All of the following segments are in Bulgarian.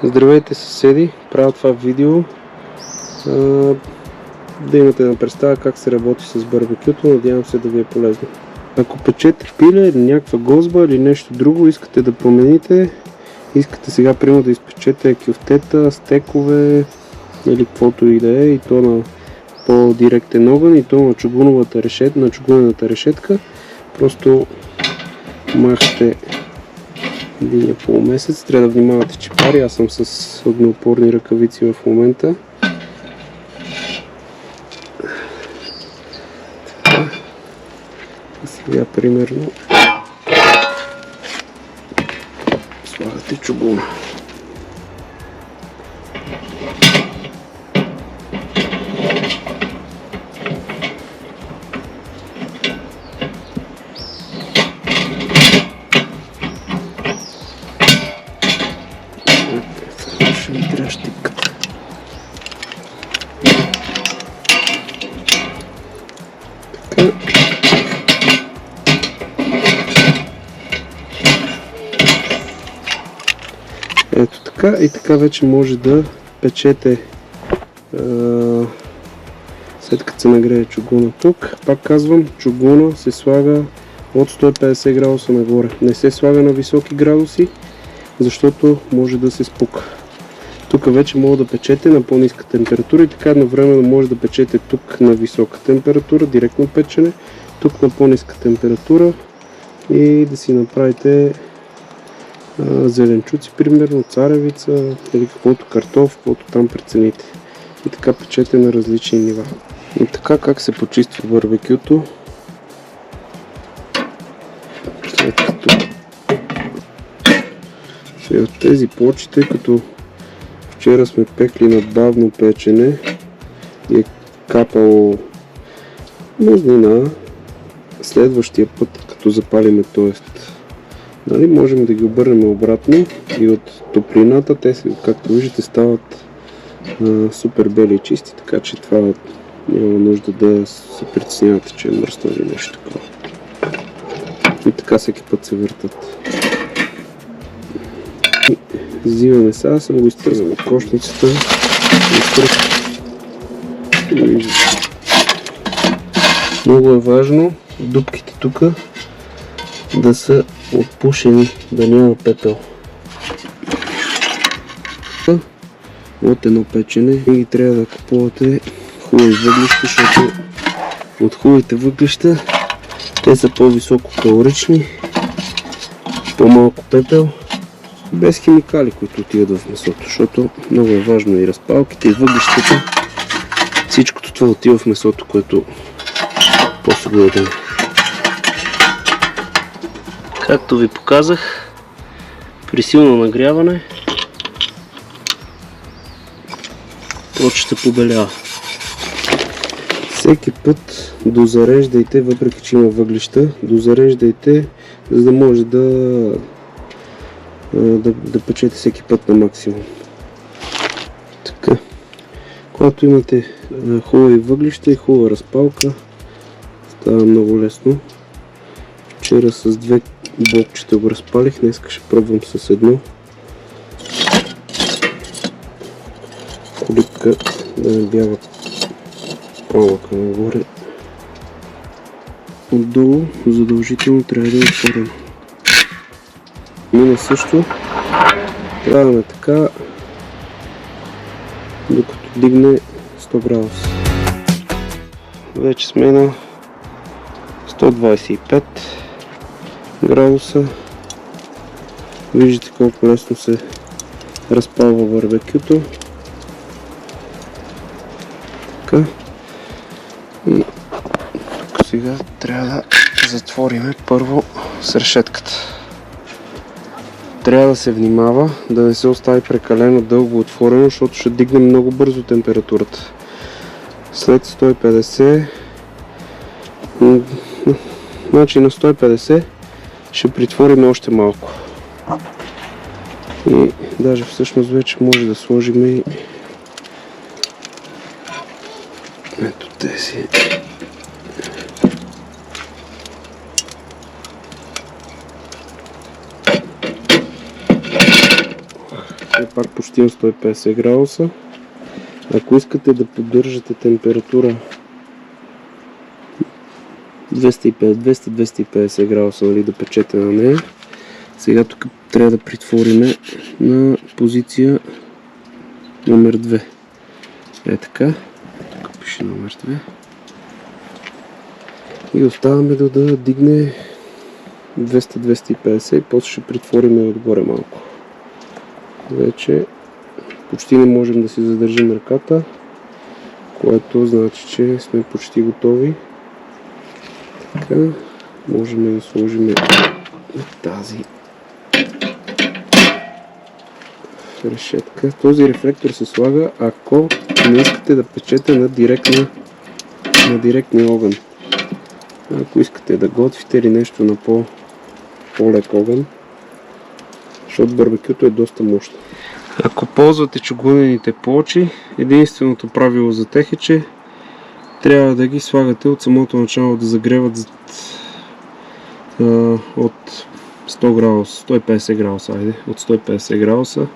Здравейте съседи, правя това видео да имате на представа как се работи с барбекюто, надявам се да ви е полезно. Ако печете пиле или някаква гозба или нещо друго искате да промените, искате сега примерно да изпечете кюфтета, стекове или каквото и да е, и то на по-директен огън, и то на чугунената решетка, просто махате един полумесец. Трябва да внимавате, че пари. Аз съм с огнеупорни ръкавици в момента. Така. И сега примерно слагате чугуна. Ето така, и така вече може да печете след като се нагрее чугуна. Тук, пак казвам, чугуна се слага от 150 градуса нагоре. Не се слага на високи градуси, защото може да се спука. Тук вече може да печете на по-ниска температура и така едновременно може да печете тук на висока температура, директно печене, тук на по-ниска температура и да си направите зеленчуци, примерно царевица или каквото картоф, каквото там прецените. И така печете на различни нива. И така как се почиства барбекюто. След като сега тези плочи, тъй като вчера сме пекли на бавно печене и е капало мазнина, следващия път, като запалиме, т.е. можем да ги обърнем обратно и от топлината те, както виждате, стават супер бели и чисти, така че това няма нужда да се притеснявате, че е мръсно или нещо такова. И така всеки път се въртат. Взимаме сега, съм го изтързал от кошницата. Много е важно дупките тук да са отпушени, да няма пепел. От едно печене и трябва да купувате хубави въглища, защото от хубавите въглища те са по-високо калорични, по-малко пепел, без химикали, които отиват в месото, защото много е важно и разпалките, и въглищата, всичкото това отива в месото, което после го ядем. Както ви показах, при силно нагряване плочата побелява. Всеки път дозареждайте, въпреки че има въглища, дозареждайте, за да може да печете всеки път на максимум. Така. Когато имате хубави въглища и хубава разпалка, става много лесно. Вчера с две блокчета го разпалих, днес ще пробвам с едно. Колипка да не бяга палъка нагоре. Отдолу задължително трябва да е отворено. Мина също правим така, докато дигне 100 градуса. Вече сме на 125 градуса. Виждате колко лесно се разпалва барбекюто. Така. И тук сега трябва да затворим първо с решетката. Трябва да се внимава да не се остави прекалено дълго отворено, защото ще дигне много бързо температурата. След 150, значи на 150 ще притворим още малко. И даже всъщност вече може да сложим и ето тези. Все пак почти на 150 градуса. Ако искате да поддържате температура 200-250 градуса, нали, да печете на нея, сега тук трябва да притвориме на позиция номер 2. Е така. Тук пише номер 2. И оставаме да дигне 200-250 и после ще притвориме отгоре малко. Вече почти не можем да си задържим ръката, което значи, че сме почти готови. Така, можем да сложим тази решетка. Този рефлектор се слага, ако не искате да печете на директния огън. Ако искате да готвите или нещо на по-лек огън, защото барбекюто е доста мощно. Ако ползвате чугунените плочи, единственото правило за тях е, че трябва да ги слагате от самото начало да загреват от 100 градуса, 150 градуса, от 150 градуса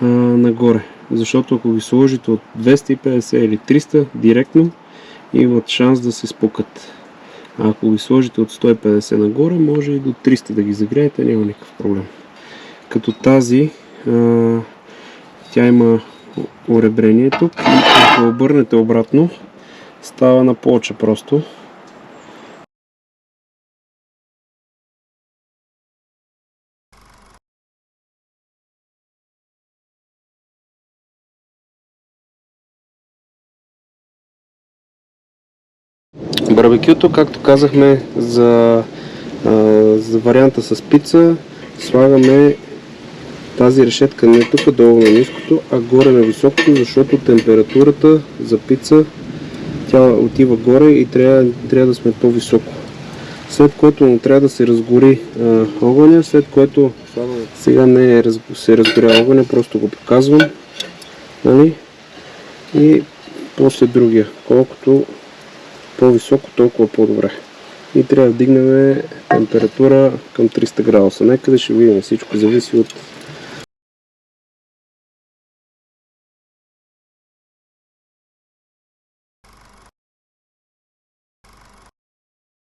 нагоре. Защото ако ги сложите от 250 или 300 директно, имат шанс да се спукат. А ако ги сложите от 150 нагоре, може и до 300 да ги загреете, няма никакъв проблем. Като тази, тя има оребрение тук и ако обърнете обратно, става на плоча просто. Барбекюто, както казахме, за варианта с пица, слагаме тази решетка не тук долу на ниското, а горе на високото, защото температурата за пица тя отива горе и трябва да сме по-високо. След което трябва да се разгори огъня, след което сега не се разгоря огъня, просто го показвам. Нали? И после другия. Колкото по-високо, толкова по-добре. И трябва да вдигнем температура към 300 градуса. Нека да ще видим, всичко зависи от